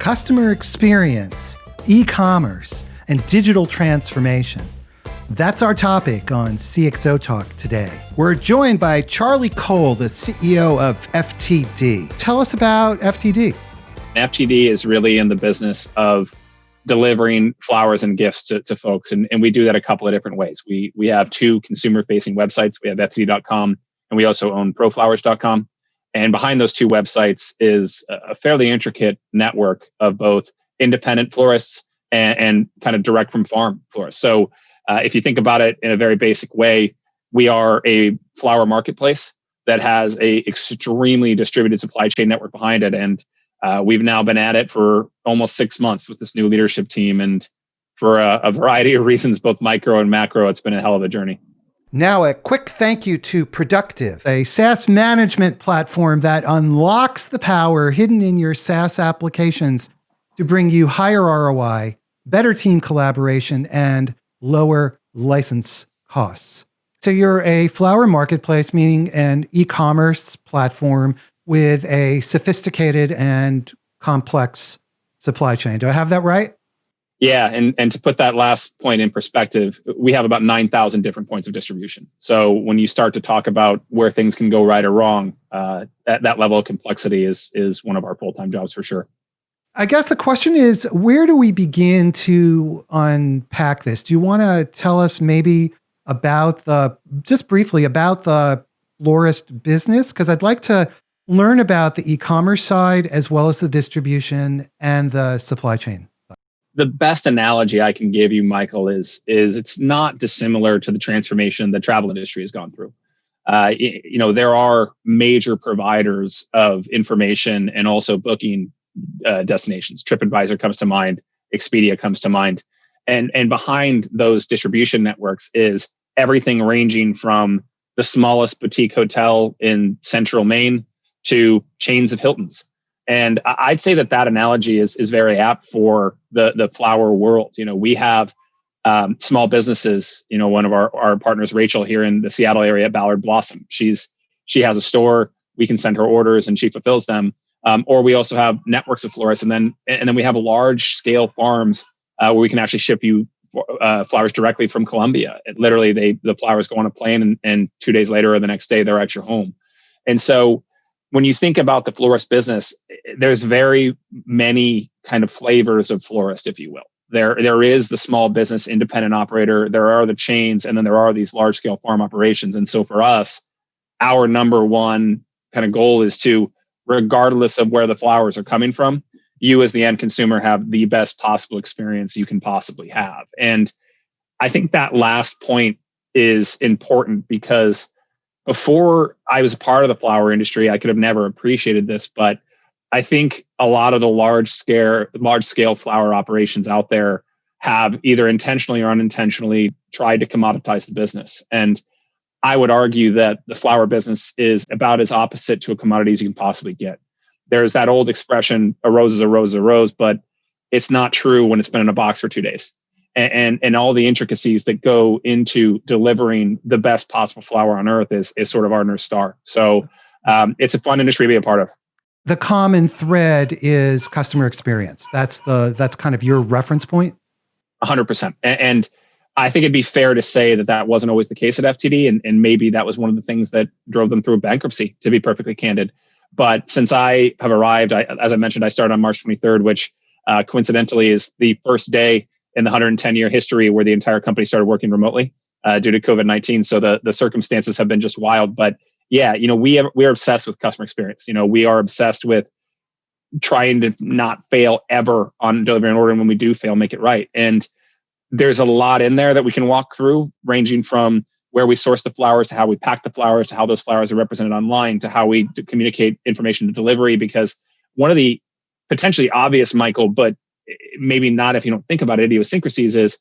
customer experience, e-commerce, and digital transformation. That's our topic on CXOTalk today. We're joined by Charlie Cole, the CEO of FTD. Tell us about FTD. FTD is really in the business of delivering flowers and gifts to folks. And we do that a couple of different ways. We have two consumer-facing websites. We have FTD.com and we also own proflowers.com. And behind those two websites is a fairly intricate network of both independent florists and kind of direct from farm florists. So if you think about it in a very basic way, we are a flower marketplace that has a extremely distributed supply chain network behind it. And we've now been at it for almost 6 months with this new leadership team. And for a variety of reasons, both micro and macro, it's been a hell of a journey. Now, a quick thank you to Productive, a SaaS management platform that unlocks the power hidden in your SaaS applications to bring you higher ROI, better team collaboration, and lower license costs. So you're a flower marketplace, meaning an e-commerce platform with a sophisticated and complex supply chain. Do I have that right? Yeah, and to put that last point in perspective, we have about 9,000 different points of distribution. So when you start to talk about where things can go right or wrong, that level of complexity is one of our full-time jobs for sure. I guess the question is, where do we begin to unpack this? Do you want to tell us maybe just briefly about the florist business? Because I'd like to learn about the e-commerce side as well as the distribution and the supply chain. The best analogy I can give you, Michael, is it's not dissimilar to the transformation the travel industry has gone through. There are major providers of information and also booking destinations. TripAdvisor comes to mind, Expedia comes to mind, and behind those distribution networks is everything ranging from the smallest boutique hotel in central Maine to chains of Hiltons. And I'd say that analogy is very apt for the flower world. We have small businesses. One of our partners, Rachel, here in the Seattle area, Ballard Blossom. She has a store. We can send her orders and she fulfills them. Or we also have networks of florists, and then we have large scale farms where we can actually ship you flowers directly from Colombia. Literally, the flowers go on a plane, and 2 days later or the next day they're at your home. And so, when you think about the florist business, there's very many kind of flavors of florist, if you will. There is the small business independent operator, there are the chains, and then there are these large scale farm operations. And so for us, our number one kind of goal is to, regardless of where the flowers are coming from, you as the end consumer have the best possible experience you can possibly have. And I think that last point is important because before I was a part of the flower industry, I could have never appreciated this, but I think a lot of the large scale flower operations out there have either intentionally or unintentionally tried to commoditize the business. And I would argue that the flower business is about as opposite to a commodity as you can possibly get. There's that old expression, a rose is a rose is a rose, but it's not true when it's been in a box for 2 days. And all the intricacies that go into delivering the best possible flower on earth is sort of our North Star. So it's a fun industry to be a part of. The common thread is customer experience. That's kind of your reference point. 100%. And I think it'd be fair to say that wasn't always the case at FTD. And maybe that was one of the things that drove them through bankruptcy, to be perfectly candid. But since I have arrived, as I mentioned, I started on March 23rd, which coincidentally is the first day in the 110-year history where the entire company started working remotely due to COVID-19. So the circumstances have been just wild. But yeah, we are obsessed with customer experience. We are obsessed with trying to not fail ever on delivering an order. And when we do fail, make it right. And there's a lot in there that we can walk through, ranging from where we source the flowers to how we pack the flowers to how those flowers are represented online to how we communicate information to delivery. Because one of the potentially obvious, Michael, but maybe not if you don't think about it, idiosyncrasies is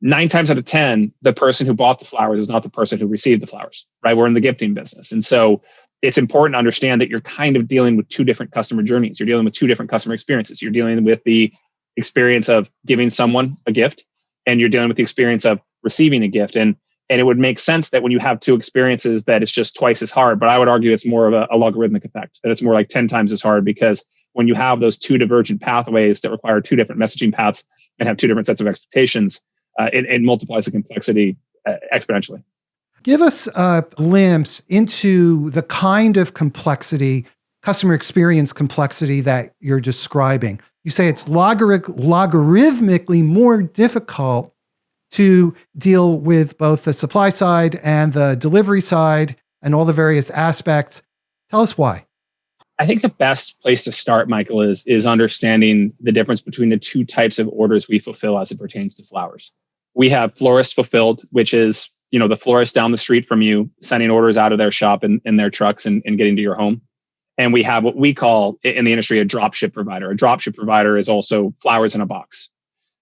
9 times out of 10, the person who bought the flowers is not the person who received the flowers, right? We're in the gifting business. And so it's important to understand that you're kind of dealing with 2 different customer journeys. You're dealing with 2 different customer experiences. You're dealing with the experience of giving someone a gift, and you're dealing with the experience of receiving a gift. And it would make sense that when you have 2 experiences that it's just twice as hard. But I would argue it's more of a logarithmic effect, that it's more like 10 times as hard, because when you have those two divergent pathways that require two different messaging paths and have two different sets of expectations, it multiplies the complexity exponentially. Give us a glimpse into the kind of complexity, customer experience complexity that you're describing. You say it's logarithmically more difficult to deal with both the supply side and the delivery side and all the various aspects. Tell us why. I think the best place to start, Michael, is understanding the difference between the two types of orders we fulfill as it pertains to flowers. We have florist fulfilled, which is, the florist down the street from you sending orders out of their shop in their trucks and getting to your home. And we have what we call in the industry a dropship provider. A dropship provider is also flowers in a box.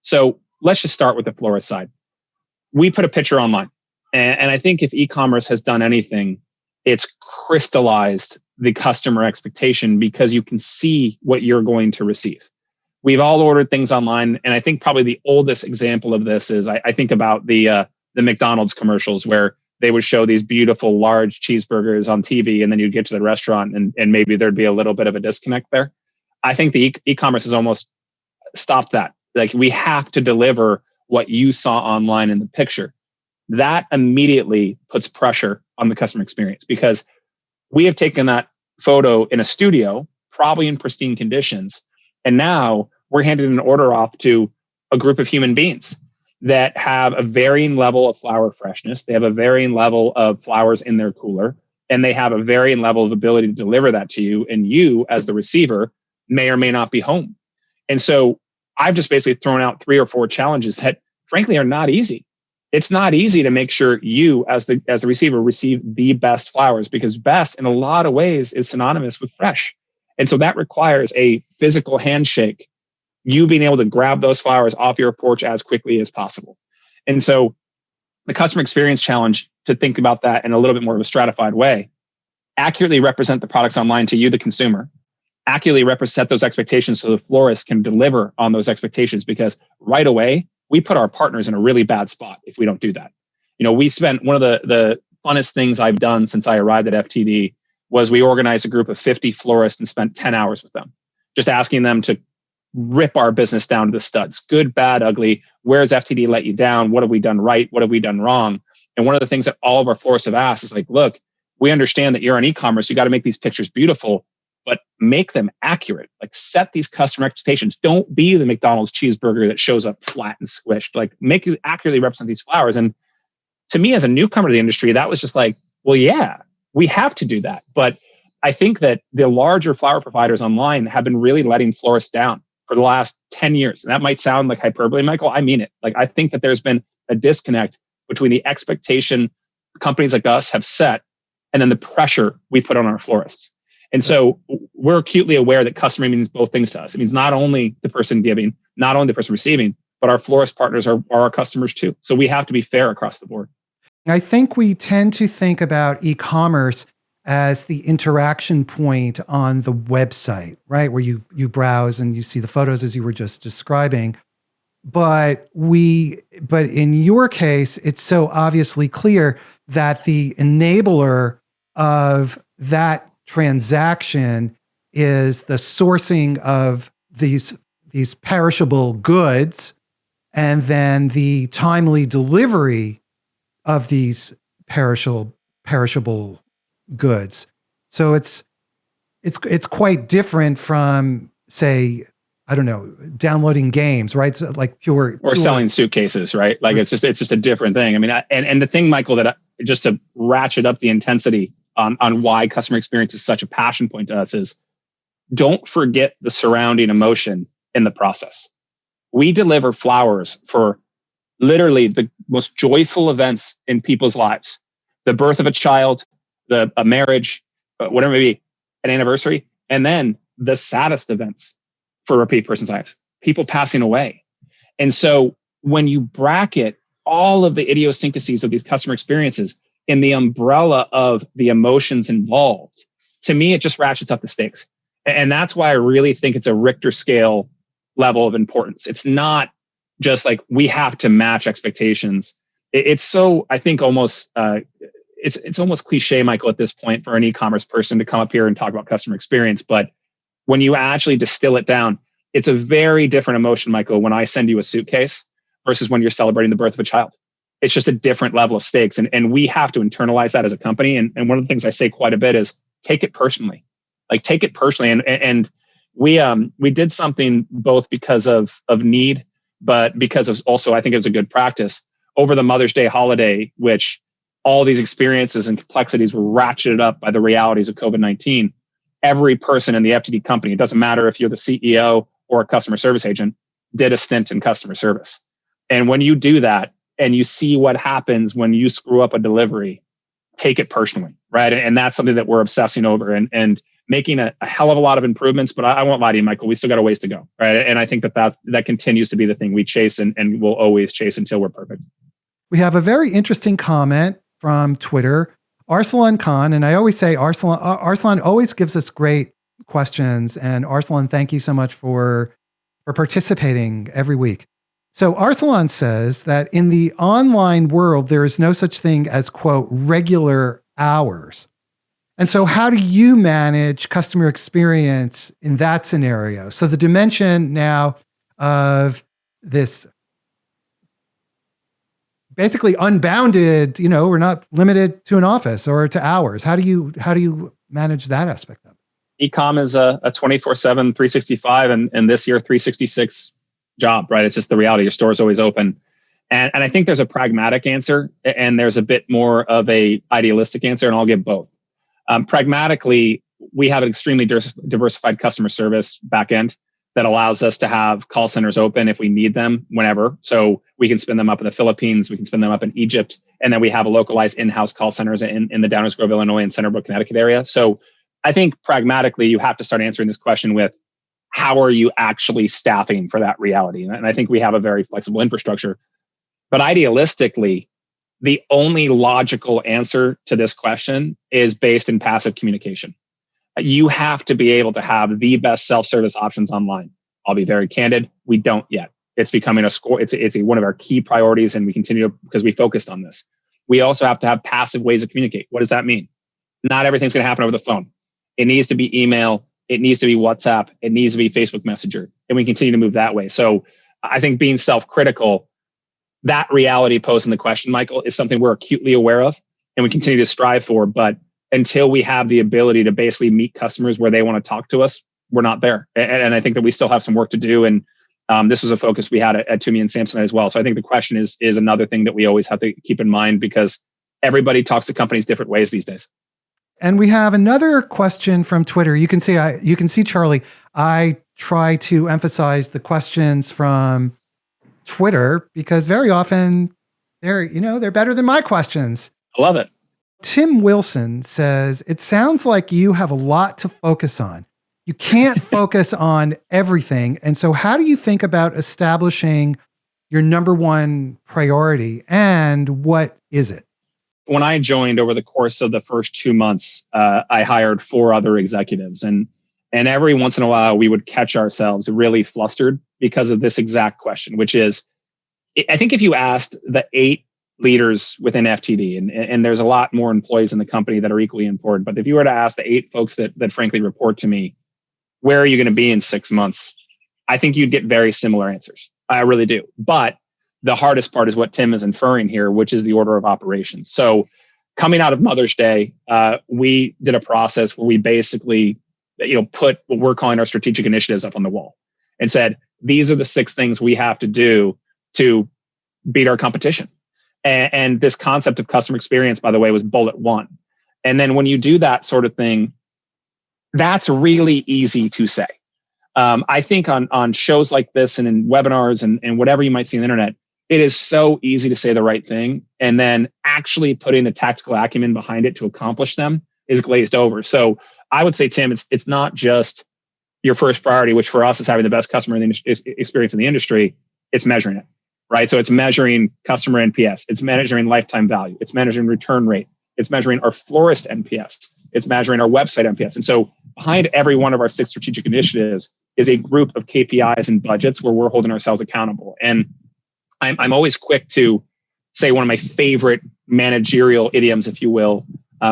So let's just start with the florist side. We put a picture online. And I think if e-commerce has done anything, it's crystallized the customer expectation because you can see what you're going to receive. We've all ordered things online. And I think probably the oldest example of this is I think about the McDonald's commercials where they would show these beautiful large cheeseburgers on TV, and then you'd get to the restaurant and maybe there'd be a little bit of a disconnect there. I think the e-commerce has almost stopped that. Like, we have to deliver what you saw online in the picture. That immediately puts pressure on the customer experience because we have taken that photo in a studio, probably in pristine conditions, and now we're handing an order off to a group of human beings that have a varying level of flower freshness. They have a varying level of flowers in their cooler, and they have a varying level of ability to deliver that to you. And you, as the receiver, may or may not be home. And so I've just basically thrown out 3 or 4 challenges that frankly are not easy. It's not easy to make sure you, as the receiver, receive the best flowers, because best in a lot of ways is synonymous with fresh. And so that requires a physical handshake, you being able to grab those flowers off your porch as quickly as possible. And so the customer experience challenge, to think about that in a little bit more of a stratified way, accurately represent the products online to you, the consumer, accurately represent those expectations so the florist can deliver on those expectations, because right away, we put our partners in a really bad spot if we don't do that. We spent one of the funnest things I've done since I arrived at FTD was we organized a group of 50 florists and spent 10 hours with them, just asking them to rip our business down to the studs, good, bad, ugly. Where's FTD let you down? What have we done right? What have we done wrong? And one of the things that all of our florists have asked is like, look, we understand that you're on e-commerce. You got to make these pictures beautiful, but make them accurate. Like, set these customer expectations. Don't be the McDonald's cheeseburger that shows up flat and squished. Like, make you accurately represent these flowers. And to me, as a newcomer to the industry, that was just like, well, yeah, we have to do that. But I think that the larger flower providers online have been really letting florists down for the last 10 years. And that might sound like hyperbole, Michael. I mean it. Like, I think that there's been a disconnect between the expectation companies like us have set and then the pressure we put on our florists. And so we're acutely aware that customer means both things to us. It means not only the person giving, not only the person receiving, but our florist partners are our customers too. So we have to be fair across the board. I think we tend to think about e-commerce as the interaction point on the website, right? Where you browse and you see the photos as you were just describing. But in your case, it's so obviously clear that the enabler of that transaction is the sourcing of these perishable goods, and then the timely delivery of these perishable goods. So it's quite different from, say, I don't know, downloading games, right? So like pure selling suitcases, right? Like, it's just a different thing. I mean, and the thing, Michael, that just to ratchet up the intensity on why customer experience is such a passion point to us is, don't forget the surrounding emotion in the process. We deliver flowers for literally the most joyful events in people's lives: the birth of a child, a marriage, whatever it may be, an anniversary, and then the saddest events for a person's life, people passing away. And so when you bracket all of the idiosyncrasies of these customer experiences in the umbrella of the emotions involved, to me, it just ratchets up the stakes. And that's why I really think it's a Richter scale level of importance. It's not just like we have to match expectations. It's so, I think, almost it's almost cliche, Michael, at this point for an e-commerce person to come up here and talk about customer experience. But When you actually distill it down, it's a very different emotion, Michael, when I send you a suitcase versus when you're celebrating the birth of a child. It's just a different level of stakes. And we have to internalize that as a company. And one of the things I say quite a bit is take it personally. Like, take it personally. And we did something both because of need, but because of also, I think it was a good practice over the Mother's Day holiday, which all these experiences and complexities were ratcheted up by the realities of COVID-19. Every person in the FTD company, it doesn't matter if you're the CEO or a customer service agent, did a stint in customer service. And when you do that and you see what happens when you screw up a delivery, take it personally, right? And that's something that we're obsessing over and making a hell of a lot of improvements. But I won't lie to you, Michael, we still got a ways to go, right? And I think that continues to be the thing we chase and will always chase until we're perfect. We have a very interesting comment from Twitter, Arslan Khan, and I always say Arslan always gives us great questions. And Arslan, thank you so much for participating every week. So Arslan says that in the online world, there is no such thing as, quote, regular hours. And so how do you manage customer experience in that scenario? So the dimension now of this basically unbounded, we're not limited to an office or to hours. How do you manage that aspect of it? Ecom is a 24/7, 365, and this year 366 job, right? It's just the reality. Your store is always open. And I think there's a pragmatic answer and there's a bit more of a idealistic answer, and I'll give both. Pragmatically, we have an extremely diversified customer service backend that allows us to have call centers open if we need them whenever. So we can spin them up in the Philippines, we can spin them up in Egypt, and then we have a localized in-house call centers in the Downers Grove, Illinois, and Centerbrook, Connecticut area. So I think pragmatically, you have to start answering this question with, how are you actually staffing for that reality? And I think we have a very flexible infrastructure. But idealistically, the only logical answer to this question is based in passive communication. You have to be able to have the best self-service options online. I'll be very candid. We don't yet. It's becoming a score. It's one of our key priorities, and we continue because we focused on this. We also have to have passive ways of communicate. What does that mean? Not everything's going to happen over the phone. It needs to be email. It needs to be WhatsApp. It needs to be Facebook Messenger. And we continue to move that way. So I think being self-critical, that reality posing the question, Michael, is something we're acutely aware of and we continue to strive for. But until we have the ability to basically meet customers where they want to talk to us, we're not there. And I think that we still have some work to do. And this was a focus we had at Toomey and Samsonite as well. So I think the question is another thing that we always have to keep in mind, because everybody talks to companies different ways these days. And we have another question from Twitter. You can see, Charlie, I try to emphasize the questions from Twitter because very often they're better than my questions. I love it. Tim Wilson says, it sounds like you have a lot to focus on. You can't focus on everything. And so how do you think about establishing your number one priority, and what is it? When I joined over the course of the first 2 months, I hired 4 other executives, and every once in a while we would catch ourselves really flustered because of this exact question, which is, I think if you asked the 8 leaders within FTD, and there's a lot more employees in the company that are equally important, but if you were to ask the 8 folks that frankly report to me, where are you going to be in 6 months? I think you'd get very similar answers. I really do. But the hardest part is what Tim is inferring here, which is the order of operations. So coming out of Mother's Day, we did a process where we basically, put what we're calling our strategic initiatives up on the wall and said, these are the 6 things we have to do to beat our competition. And this concept of customer experience, by the way, was bullet 1. And then when you do that sort of thing, that's really easy to say. I think on shows like this and in webinars and whatever you might see on the internet, it is so easy to say the right thing, and then actually putting the tactical acumen behind it to accomplish them is glazed over. So I would say, Tim, it's not just your first priority, which for us is having the best customer experience in the industry. It's measuring it, right? So it's measuring customer NPS. It's measuring lifetime value. It's measuring return rate. It's measuring our florist NPS. It's measuring our website NPS. And so behind every one of our 6 strategic initiatives is a group of KPIs and budgets where we're holding ourselves accountable. And I'm always quick to say one of my favorite managerial idioms, if you will,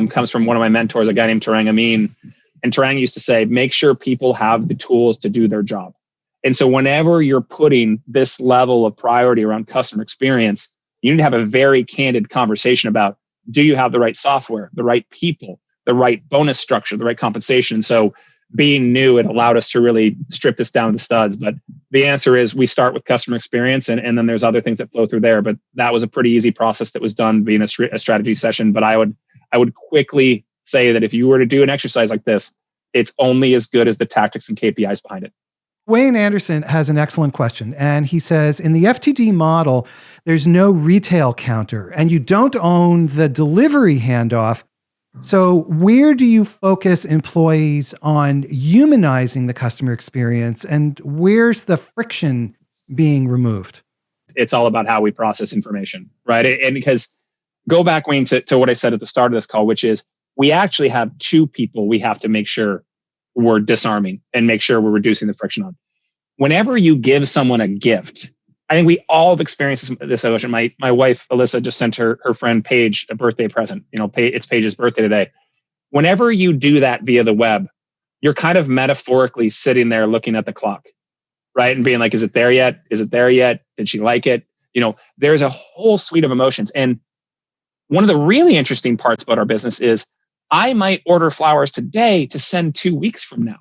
comes from one of my mentors, a guy named Tarang Amin. And Tarang used to say, make sure people have the tools to do their job. And so whenever you're putting this level of priority around customer experience, you need to have a very candid conversation about, do you have the right software, the right people, the right bonus structure, the right compensation? So being new, it allowed us to really strip this down to studs. But the answer is we start with customer experience, and then there's other things that flow through there. But that was a pretty easy process that was done being a strategy session. But I would quickly say that if you were to do an exercise like this, it's only as good as the tactics and KPIs behind it. Wayne Anderson has an excellent question. And he says, in the FTD model, there's no retail counter and you don't own the delivery handoff. So where do you focus employees on humanizing the customer experience, and where's the friction being removed? It's all about how we process information, right? And because go back, Wayne, to what I said at the start of this call, which is we actually have two people we have to make sure we're disarming and make sure we're reducing the friction on. Whenever you give someone a gift, I think we all have experienced this emotion. My wife, Alyssa, just sent her friend Paige a birthday present. It's Paige's birthday today. Whenever you do that via the web, you're kind of metaphorically sitting there looking at the clock, right? And being like, is it there yet? Is it there yet? Did she like it? There's a whole suite of emotions. And one of the really interesting parts about our business is I might order flowers today to send 2 weeks from now.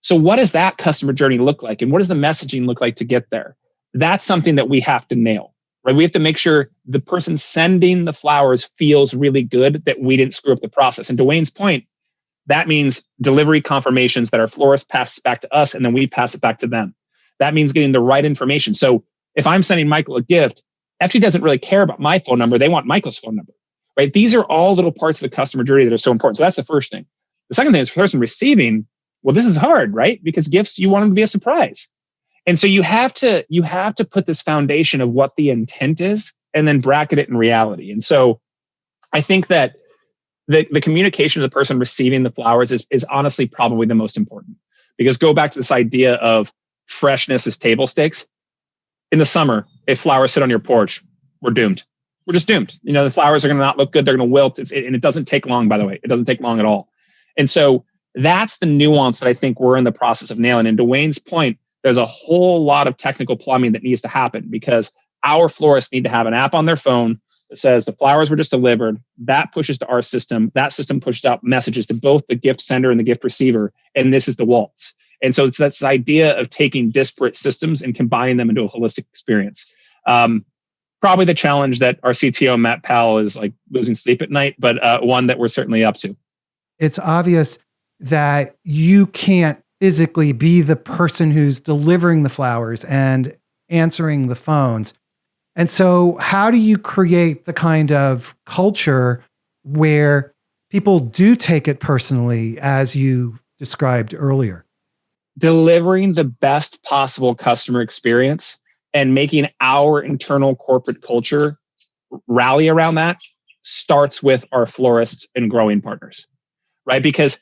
So what does that customer journey look like? And what does the messaging look like to get there? That's something that we have to nail, right? We have to make sure the person sending the flowers feels really good, that we didn't screw up the process. And to Wayne's point, that means delivery confirmations that our florist passes back to us and then we pass it back to them. That means getting the right information. So if I'm sending Michael a gift, FT doesn't really care about my phone number. They want Michael's phone number, right? These are all little parts of the customer journey that are so important. So that's the first thing. The second thing is for the person receiving, well, this is hard, right? Because gifts, you want them to be a surprise. And so you have to put this foundation of what the intent is and then bracket it in reality. And so I think that the communication of the person receiving the flowers is honestly probably the most important, because go back to this idea of freshness is table stakes. In the summer, if flowers sit on your porch, we're doomed. We're just doomed. The flowers are going to not look good. They're going to wilt. And it doesn't take long, by the way. It doesn't take long at all. And so that's the nuance that I think we're in the process of nailing. And to Wayne's point, there's a whole lot of technical plumbing that needs to happen, because our florists need to have an app on their phone that says the flowers were just delivered. That pushes to our system. That system pushes out messages to both the gift sender and the gift receiver. And this is the waltz. And so it's this idea of taking disparate systems and combining them into a holistic experience. Probably the challenge that our CTO, Matt Powell, is like losing sleep at night, but one that we're certainly up to. It's obvious that you can't physically be the person who's delivering the flowers and answering the phones. And so how do you create the kind of culture where people do take it personally, as you described earlier? Delivering the best possible customer experience and making our internal corporate culture rally around that starts with our florists and growing partners, right? Because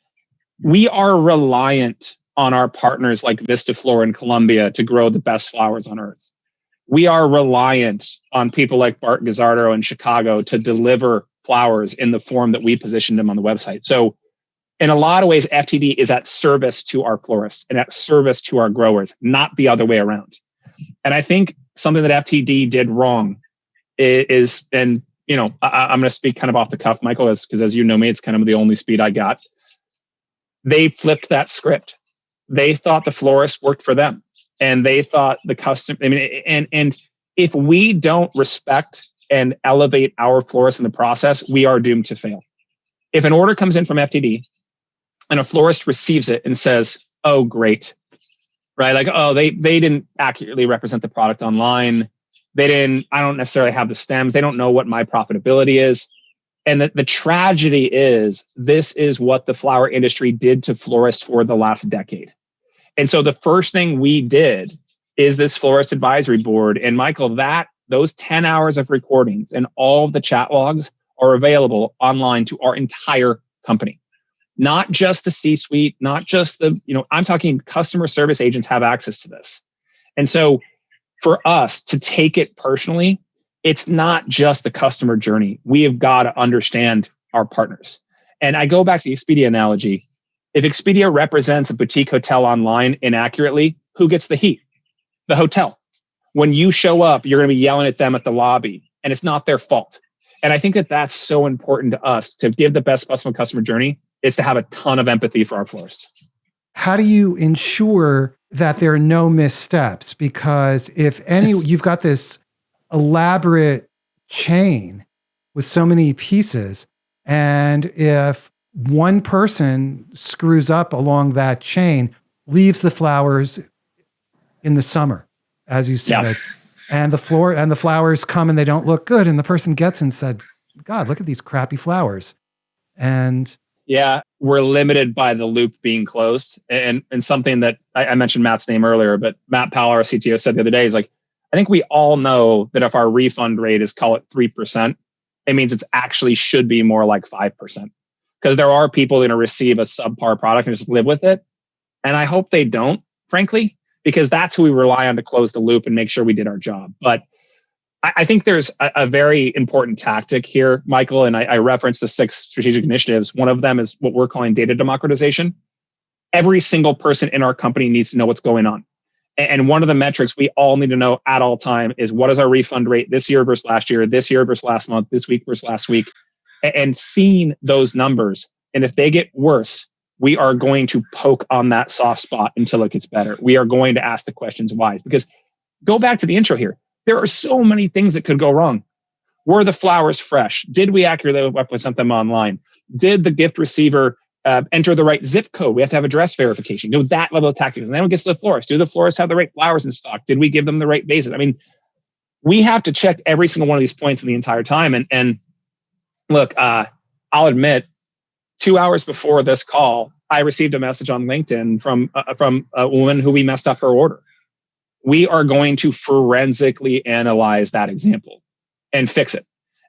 we are reliant on our partners like Vistaflora in Colombia to grow the best flowers on earth. We are reliant on people like Bart Gazzardo in Chicago to deliver flowers in the form that we positioned them on the website. So in a lot of ways, FTD is at service to our florists and at service to our growers, not the other way around. And I think something that FTD did wrong is, and I'm going to speak kind of off the cuff, Michael, because as you know me, it's kind of the only speed I got. They flipped that script. They thought the florist worked for them, and they thought the custom. And if we don't respect and elevate our florists in the process, we are doomed to fail. If an order comes in from FTD and a florist receives it and says, "Oh, great," right? Like, "Oh, they didn't accurately represent the product online. I don't necessarily have the stems. They don't know what my profitability is." And the tragedy is, this is what the flower industry did to florists for the last decade. And so the first thing we did is this florist advisory board. And Michael, those 10 hours of recordings and all of the chat logs are available online to our entire company. Not just the C-suite, not just I'm talking customer service agents have access to this. And so for us to take it personally, it's not just the customer journey. We have got to understand our partners. And I go back to the Expedia analogy. If Expedia represents a boutique hotel online inaccurately, who gets the heat? The hotel. When you show up, you're going to be yelling at them at the lobby, and it's not their fault. And I think that that's so important to us to give the best possible customer journey is to have a ton of empathy for our florists. How do you ensure that there are no missteps? Because if any, you've got this elaborate chain with so many pieces, and if one person screws up along that chain, leaves the flowers in the summer, as you said, and the flowers come and they don't look good, and the person gets and said, God, look at these crappy flowers. And yeah, we're limited by the loop being closed. And something that I mentioned Matt's name earlier, but Matt Powell, our CTO, said the other day is like, I think we all know that if our refund rate is, call it 3%, it means it's actually should be more like 5%. Because there are people that are receive a subpar product and just live with it. And I hope they don't, frankly, because that's who we rely on to close the loop and make sure we did our job. But I think there's a very important tactic here, Michael, and I referenced the 6 strategic initiatives. One of them is what we're calling data democratization. Every single person in our company needs to know what's going on. And one of the metrics we all need to know at all time is what is our refund rate this year versus last year, this year versus last month, this week versus last week, and seeing those numbers. And if they get worse, we are going to poke on that soft spot until it gets better. We are going to ask the questions why. Because go back to the intro here. There are so many things that could go wrong. Were the flowers fresh? Did we accurately represent them online? Did the gift receiver enter the right zip code? We have to have address verification. That level of tactics. And then it gets to the florist. Do the florists have the right flowers in stock? Did we give them the right vases? I mean, we have to check every single one of these points in the entire time. And look, I'll admit, 2 hours before this call, I received a message on LinkedIn from a woman who we messed up her order. We are going to forensically analyze that example and fix it.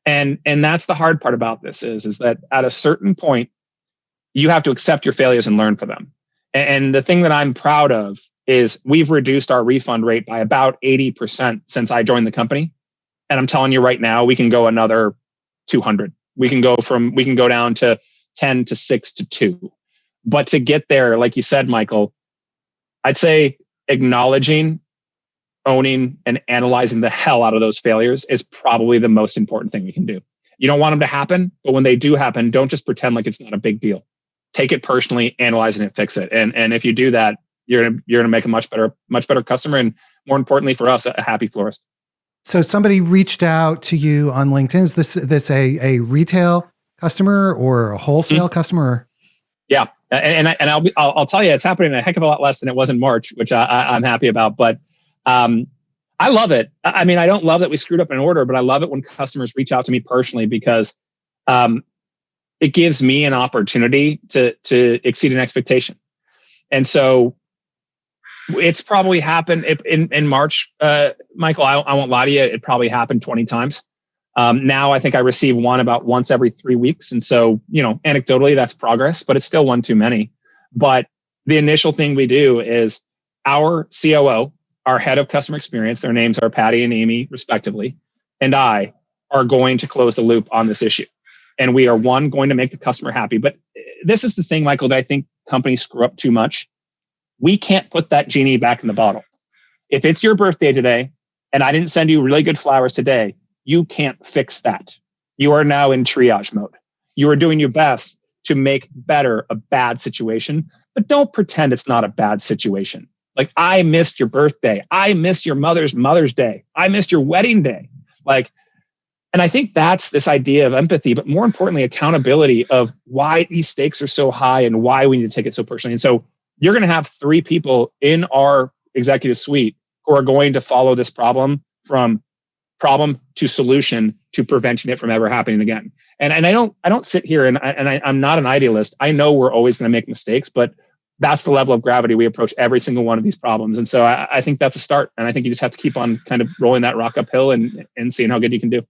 And that's the hard part about this is that at a certain point, you have to accept your failures and learn from them. And the thing that I'm proud of is we've reduced our refund rate by about 80% since I joined the company. And I'm telling you right now, we can go another 200. We can go down to 10 to 6 to 2. But to get there, like you said, Michael, I'd say acknowledging, owning, and analyzing the hell out of those failures is probably the most important thing we can do. You don't want them to happen, but when they do happen, don't just pretend like it's not a big deal. Take it personally, analyze it, and fix it. And if you do that, you're gonna make a much better customer, and more importantly for us, a happy florist. So somebody reached out to you on LinkedIn. Is this a retail customer or a wholesale customer? Yeah, and I'll tell you, it's happening a heck of a lot less than it was in March, which I'm happy about. But I love it. I mean, I don't love that we screwed up an order, but I love it when customers reach out to me personally because it gives me an opportunity to exceed an expectation. And so it's probably happened in March, Michael. I won't lie to you. It probably happened 20 times. Now I think I receive one about once every 3 weeks. And so, anecdotally, that's progress, but it's still one too many. But the initial thing we do is our COO, our head of customer experience, their names are Patty and Amy, respectively, and I are going to close the loop on this issue. And we are, one, going to make the customer happy. But this is the thing, Michael, that I think companies screw up too much. We can't put that genie back in the bottle. If it's your birthday today and I didn't send you really good flowers today, you can't fix that. You are now in triage mode. You are doing your best to make better a bad situation, but don't pretend it's not a bad situation. Like, I missed your birthday. I missed your Mother's Day. I missed your wedding day. And I think that's this idea of empathy, but more importantly, accountability of why these stakes are so high and why we need to take it so personally. And so you're going to have 3 people in our executive suite who are going to follow this problem from problem to solution to preventing it from ever happening again. And I don't sit here and I'm not an idealist. I know we're always going to make mistakes, but that's the level of gravity we approach every single one of these problems. And so I think that's a start. And I think you just have to keep on kind of rolling that rock uphill and seeing how good you can do.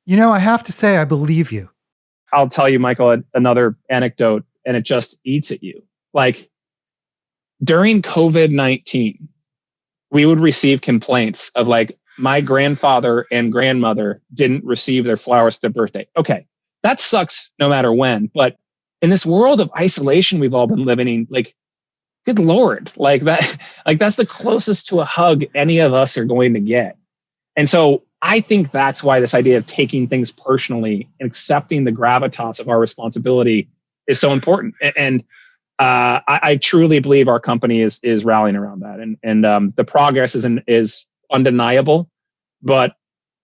I have to say, I believe you. I'll tell you, Michael, another anecdote, and it just eats at you. Like, during COVID-19, we would receive complaints of my grandfather and grandmother didn't receive their flowers to their birthday. Okay, that sucks no matter when, but in this world of isolation we've all been living in, like, good Lord, like that, like that's the closest to a hug any of us are going to get. And so I think that's why this idea of taking things personally and accepting the gravitas of our responsibility is so important. And I truly believe our company is rallying around that. And the progress is undeniable, but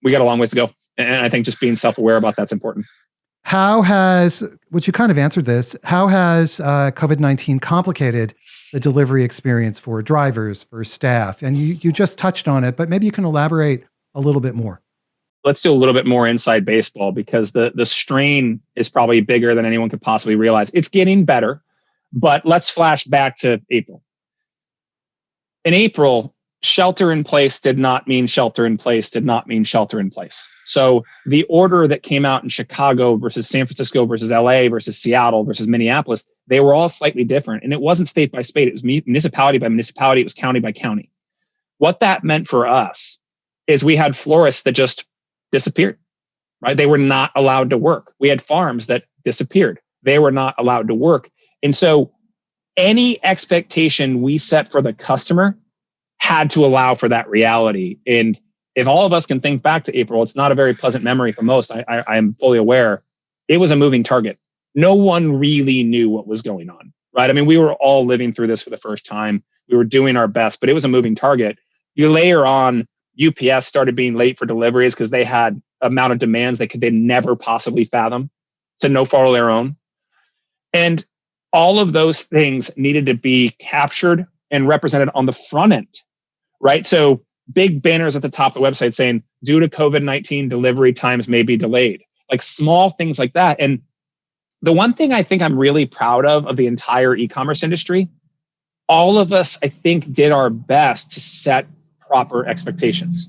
we got a long ways to go. And I think just being self-aware about that's important. How has, which you kind of answered this, how has COVID-19 complicated the delivery experience for drivers, for staff? And you just touched on it, but maybe you can elaborate a little bit more. Let's do a little bit more inside baseball, because the strain is probably bigger than anyone could possibly realize. It's getting better, but let's flash back to April. In April, shelter in place did not mean shelter in place, did not mean shelter in place. So the order that came out in Chicago versus San Francisco versus LA versus Seattle versus Minneapolis, they were all slightly different. And it wasn't state by state, it was municipality by municipality, it was county by county. What that meant for us is we had florists that just disappeared, right? They were not allowed to work. We had farms that disappeared. They were not allowed to work. And so any expectation we set for the customer had to allow for that reality. And if all of us can think back to April, it's not a very pleasant memory for most. I am fully aware. It was a moving target. No one really knew what was going on, right? I mean, we were all living through this for the first time. We were doing our best, but it was a moving target. You layer on UPS started being late for deliveries because they had amount of demands they never possibly fathom, to no fault of their own. And all of those things needed to be captured and represented on the front end, right? So big banners at the top of the website saying, due to COVID-19, delivery times may be delayed, like small things like that. And the one thing I think I'm really proud of the entire e-commerce industry, all of us, I think, did our best to set proper expectations.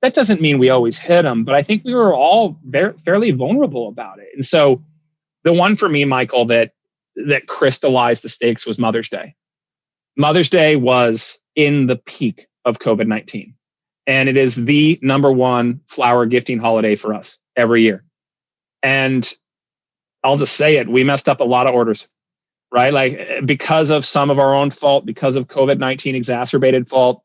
That doesn't mean we always hit them, but I think we were all fairly vulnerable about it. And so the one for me, Michael, that crystallized the stakes was Mother's Day. Mother's Day was in the peak of COVID-19. And it is the number one flower gifting holiday for us every year. And I'll just say it, we messed up a lot of orders, right? Like, because of some of our own fault, because of COVID-19 exacerbated fault,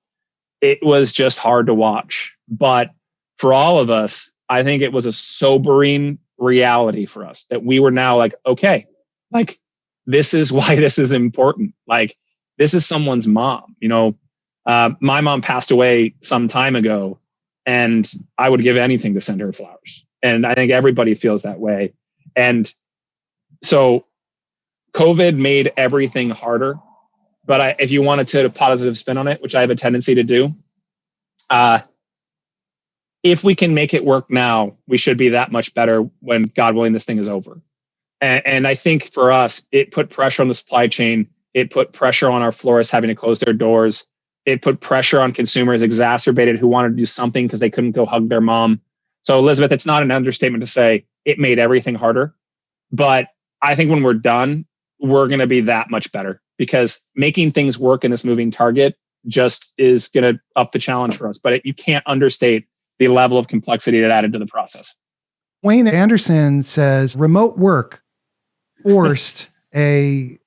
it was just hard to watch. But for all of us, I think it was a sobering reality for us that we were now like, okay, like, this is why this is important. Like, this is someone's mom. You know, my mom passed away some time ago, and I would give anything to send her flowers. And I think everybody feels that way. And so COVID made everything harder. But if you wanted to put a positive spin on it, which I have a tendency to do, if we can make it work now, we should be that much better when, God willing, this thing is over. And I think for us, it put pressure on the supply chain. It put pressure on our florists having to close their doors. It put pressure on consumers exacerbated who wanted to do something because they couldn't go hug their mom. So Elizabeth, it's not an understatement to say it made everything harder. But I think when we're done, we're going to be that much better, because making things work in this moving target just is going to up the challenge for us. But you can't understate the level of complexity that added to the process. Wayne Anderson says remote work forced a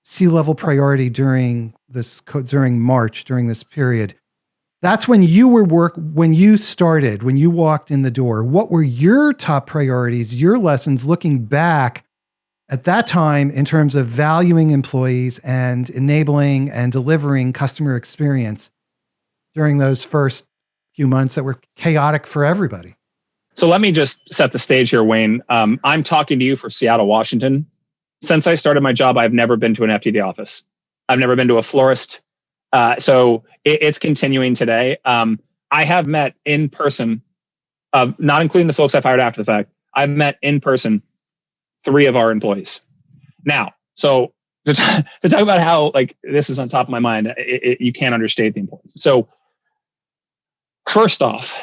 C-level priority during March, during this period. That's when you when you started, when you walked in the door. What were your top priorities, your lessons looking back at that time in terms of valuing employees and enabling and delivering customer experience during those first few months that were chaotic for everybody? So let me just set the stage here, Wayne. I'm talking to you for Seattle, Washington. Since I started my job, I've never been to an FTD office. I've never been to a florist. So it's continuing today. I have met in person, not including the folks I've hired after the fact, I've met in person 3 of our employees. Now, so to talk about how like this is on top of my mind, you can't understate the importance. So first off,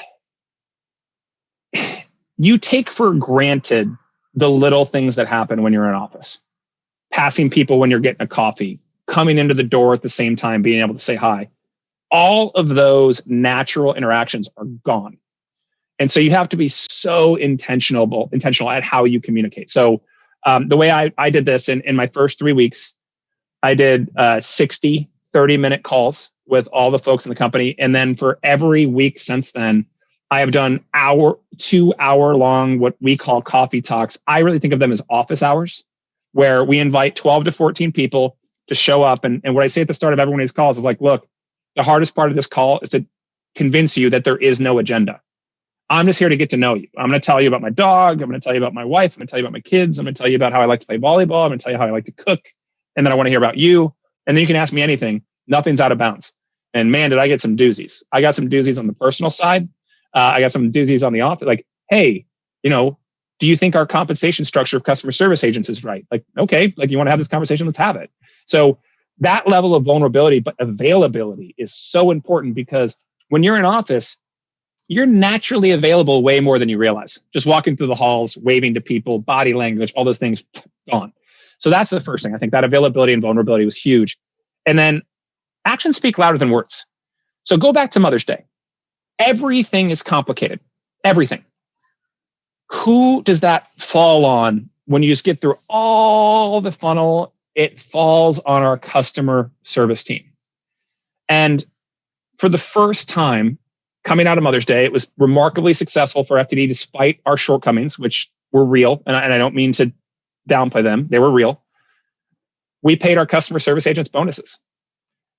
you take for granted the little things that happen when you're in office. Passing people when you're getting a coffee, coming into the door at the same time, being able to say hi. All of those natural interactions are gone. And so you have to be so intentional at how you communicate. So The way I did this in my first 3 weeks, I did 60 30-minute calls with all the folks in the company. And then for every week since then, I have done 2 hour long, what we call coffee talks. I really think of them as office hours, where we invite 12 to 14 people to show up. And what I say at the start of every one of these calls is like, look, the hardest part of this call is to convince you that there is no agenda. I'm just here to get to know you. I'm going to tell you about my dog. I'm going to tell you about my wife. I'm going to tell you about my kids. I'm going to tell you about how I like to play volleyball. I'm going to tell you how I like to cook. And then I want to hear about you. And then you can ask me anything. Nothing's out of bounds. And man, did I get some doozies. I got some doozies on the personal side. I got some doozies on the office. Like, hey, do you think our compensation structure of customer service agents is right? Like, okay, like you want to have this conversation, let's have it. So that level of vulnerability, but availability is so important, because when you're in office, you're naturally available way more than you realize. Just walking through the halls, waving to people, body language, all those things gone. So that's the first thing. I think that availability and vulnerability was huge. And then actions speak louder than words. So go back to Mother's Day. Everything is complicated. Everything. Who does that fall on when you just get through all the funnel? It falls on our customer service team. And for the first time coming out of Mother's Day, it was remarkably successful for FTD despite our shortcomings, which were real. And I don't mean to downplay them. They were real. We paid our customer service agents bonuses.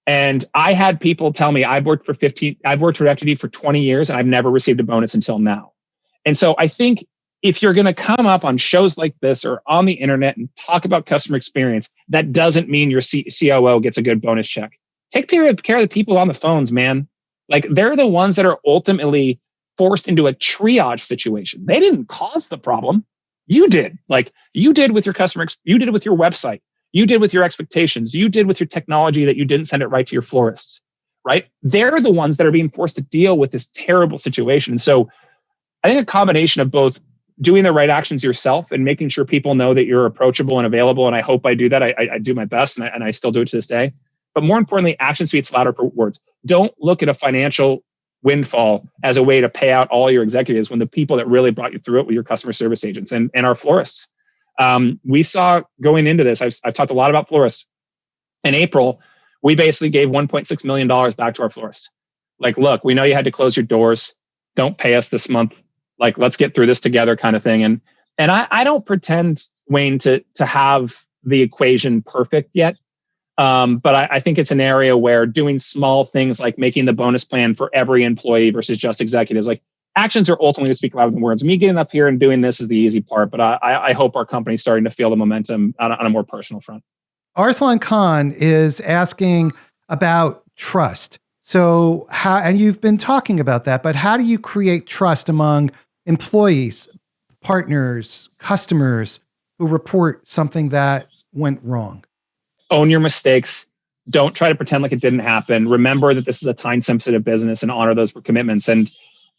And I had people tell me, I've worked for FTD for 20 years and I've never received a bonus until now. And so I think if you're going to come up on shows like this or on the internet and talk about customer experience, that doesn't mean your COO gets a good bonus check. Take care of the people on the phones, man. Like, they're the ones that are ultimately forced into a triage situation. They didn't cause the problem. You did. Like, you did with your customer, you did it with your website. You did with your expectations. You did with your technology that you didn't send it right to your florists, right? They're the ones that are being forced to deal with this terrible situation. And so I think a combination of both doing the right actions yourself and making sure people know that you're approachable and available. And I hope I do that. I do my best, and I still do it to this day. But more importantly, action speaks louder for words. Don't look at a financial windfall as a way to pay out all your executives when the people that really brought you through it were your customer service agents and our florists. We saw going into this, I've talked a lot about florists. In April, we basically gave $1.6 million back to our florists. Like, look, we know you had to close your doors. Don't pay us this month. Like, let's get through this together, kind of thing. And I don't pretend, Wayne, to have the equation perfect yet. But I think it's an area where doing small things like making the bonus plan for every employee versus just executives, like, actions are ultimately to speak louder than words. Me getting up here and doing this is the easy part, but I hope our company's starting to feel the momentum on a more personal front. Arslan Khan is asking about trust. So how, and you've been talking about that, but how do you create trust among employees, partners, customers who report something that went wrong? Own your mistakes. Don't try to pretend like it didn't happen. Remember that this is a time-sensitive business and honor those commitments. And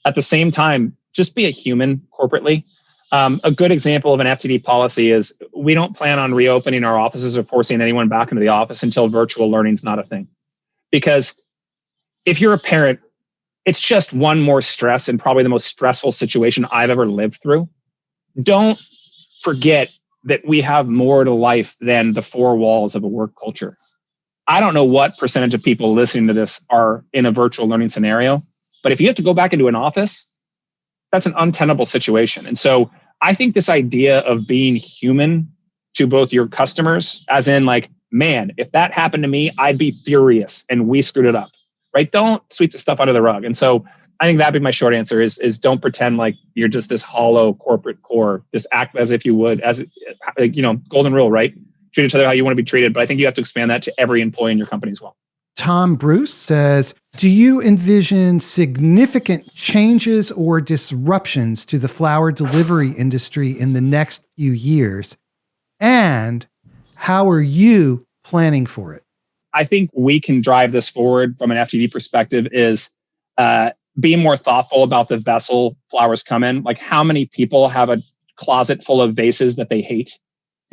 at the same time, just be a human corporately. A good example of an FTD policy is we don't plan on reopening our offices or forcing anyone back into the office until virtual learning is not a thing. Because if you're a parent, it's just one more stress and probably the most stressful situation I've ever lived through. Don't forget that we have more to life than the four walls of a work culture. I don't know what percentage of people listening to this are in a virtual learning scenario, but if you have to go back into an office, that's an untenable situation. And so I think this idea of being human to both your customers, as in like, man, if that happened to me, I'd be furious and we screwed it up, right? Don't sweep the stuff under the rug. And so I think that'd be my short answer is don't pretend like you're just this hollow corporate core. Just act as if you would, as golden rule, right? Treat each other how you want to be treated. But I think you have to expand that to every employee in your company as well. Tom Bruce says, do you envision significant changes or disruptions to the flower delivery industry in the next few years? And how are you planning for it? I think we can drive this forward from an FTD perspective is being more thoughtful about the vessel flowers come in. Like, how many people have a closet full of vases that they hate?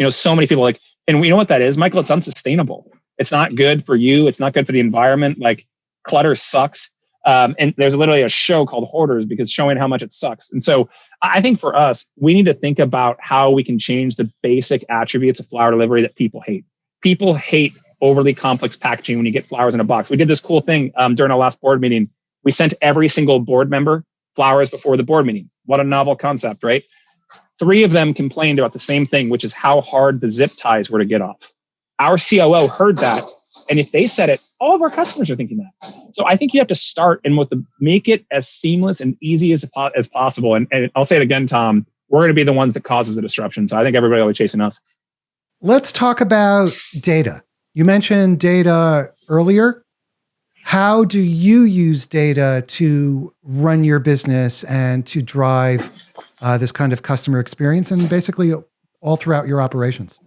So many people and we know what that is, Michael, it's unsustainable. It's not good for you. It's not good for the environment. Like, clutter sucks. And there's literally a show called Hoarders because showing how much it sucks. And so I think for us, we need to think about how we can change the basic attributes of flower delivery that people hate. People hate overly complex packaging when you get flowers in a box. We did this cool thing during our last board meeting. We sent every single board member flowers before the board meeting. What a novel concept, right? 3 of them complained about the same thing, which is how hard the zip ties were to get off. Our COO heard that. And if they said it, all of our customers are thinking that. So I think you have to start and make it as seamless and easy as possible. And I'll say it again, Tom, we're going to be the ones that causes the disruption. So I think everybody will be chasing us. Let's talk about data. You mentioned data earlier. How do you use data to run your business and to drive this kind of customer experience and basically all throughout your operations?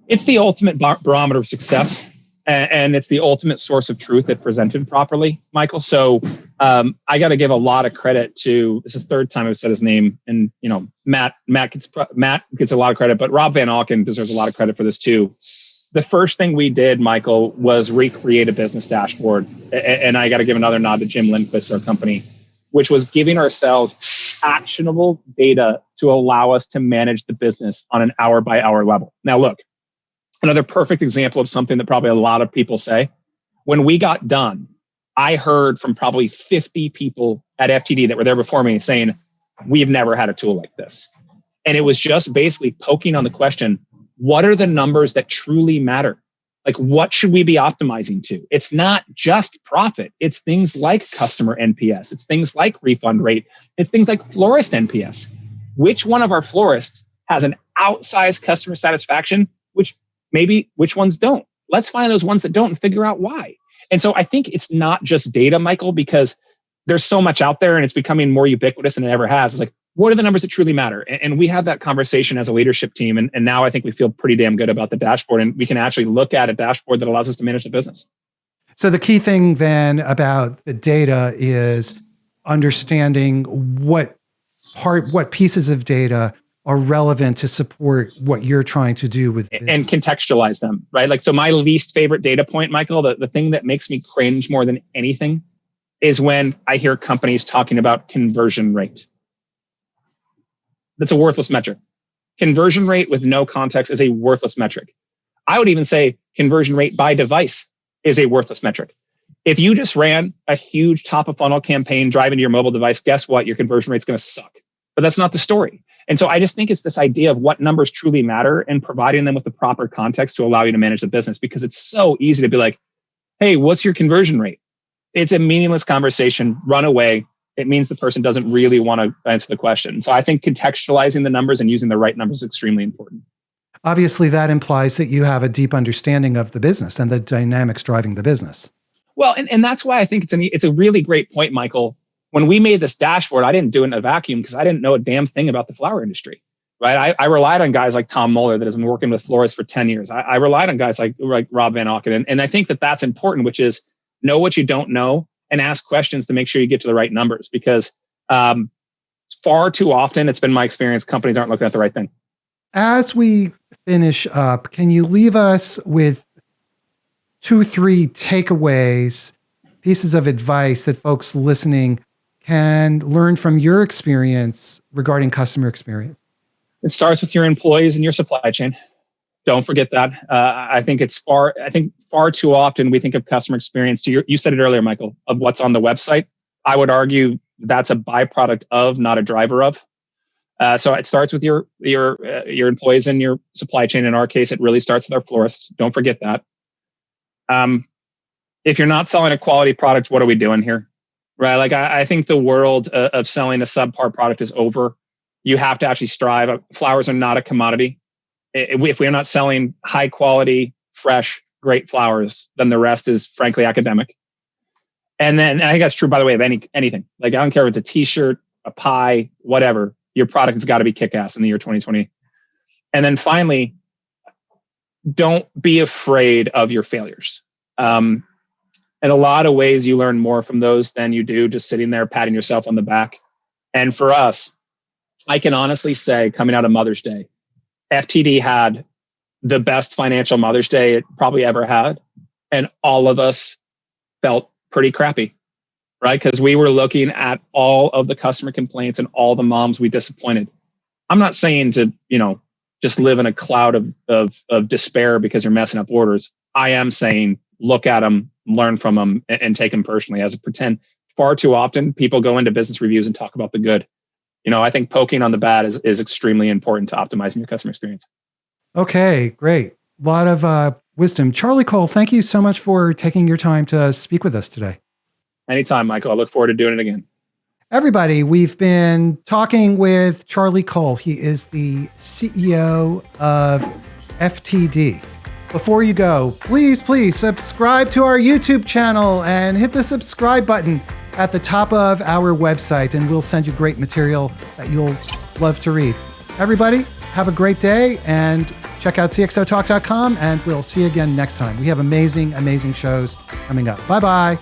It's the ultimate barometer of success. And it's the ultimate source of truth if presented properly, Michael. So I got to give a lot of credit to, this is the 3rd time I've said his name, and Matt gets a lot of credit, but Rob Van Auken deserves a lot of credit for this too. The first thing we did, Michael, was recreate a business dashboard. And I got to give another nod to Jim Lindquist, our company, which was giving ourselves actionable data to allow us to manage the business on an hour by hour level. Now, look, another perfect example of something that probably a lot of people say. When we got done, I heard from probably 50 people at FTD that were there before me saying, we've never had a tool like this. And it was just basically poking on the question, what are the numbers that truly matter? Like, what should we be optimizing to? It's not just profit. It's things like customer NPS. It's things like refund rate. It's things like florist NPS. Which one of our florists has an outsized customer satisfaction, which ones don't? Let's find those ones that don't and figure out why. And so I think it's not just data, Michael, because there's so much out there and it's becoming more ubiquitous than it ever has. It's like, what are the numbers that truly matter? And we have that conversation as a leadership team. And now I think we feel pretty damn good about the dashboard, and we can actually look at a dashboard that allows us to manage the business. So the key thing then about the data is understanding what pieces of data are relevant to support what you're trying to do with business. And contextualize them, right? Like, so my least favorite data point, Michael, the thing that makes me cringe more than anything is when I hear companies talking about conversion rate. That's a worthless metric. Conversion rate with no context is a worthless metric. I would even say conversion rate by device is a worthless metric. If you just ran a huge top of funnel campaign driving to your mobile device, guess what? Your conversion rate's going to suck. But that's not the story. And so I just think it's this idea of what numbers truly matter and providing them with the proper context to allow you to manage the business, because it's so easy to be like, hey, what's your conversion rate? It's a meaningless conversation. Run away. It means the person doesn't really want to answer the question. So I think contextualizing the numbers and using the right numbers is extremely important. Obviously, that implies that you have a deep understanding of the business and the dynamics driving the business. Well, and that's why I think it's a really great point, Michael. When we made this dashboard, I didn't do it in a vacuum because I didn't know a damn thing about the flower industry, right? I relied on guys like Tom Muller that has been working with florists for 10 years. I relied on guys like Rob Van Auken. And I think that that's important, which is know what you don't know and ask questions to make sure you get to the right numbers, because far too often, it's been my experience, companies aren't looking at the right thing. As we finish up, can you leave us with 2-3 takeaways, pieces of advice that folks listening can learn from your experience regarding customer experience? It starts with your employees and your supply chain. Don't forget that. I think far too often we think of customer experience. You said it earlier, Michael, of what's on the website. I would argue that's a byproduct of, not a driver of. So it starts with your employees and your supply chain. In our case, it really starts with our florists. Don't forget that. If you're not selling a quality product, what are we doing here? Right? Like, I think the world of selling a subpar product is over. You have to actually strive. Flowers are not a commodity. If we're not selling high quality, fresh, great flowers, then the rest is frankly academic. And then I think that's true, by the way, of anything. Like, I don't care if it's a t-shirt, a pie, whatever. Your product has got to be kick-ass in the year 2020. And then finally, don't be afraid of your failures. In a lot of ways, you learn more from those than you do just sitting there patting yourself on the back. And for us, I can honestly say, coming out of Mother's Day, FTD had the best financial Mother's Day it probably ever had. And all of us felt pretty crappy. right? Because we were looking at all of the customer complaints and all the moms we disappointed. I'm not saying to, just live in a cloud of despair because you're messing up orders. I am saying look at them, learn from them, and take them personally as a pretend. Far too often, people go into business reviews and talk about the good. I think poking on the bad is extremely important to optimizing your customer experience. Okay, great. A lot of wisdom. Charlie Cole, thank you so much for taking your time to speak with us today. Anytime, Michael. I look forward to doing it again. Everybody, we've been talking with Charlie Cole. He is the CEO of FTD. Before you go, please subscribe to our YouTube channel and hit the subscribe button at the top of our website, and we'll send you great material that you'll love to read. Everybody, have a great day, and check out CXOTalk.com, and we'll see you again next time. We have amazing shows coming up. Bye-bye.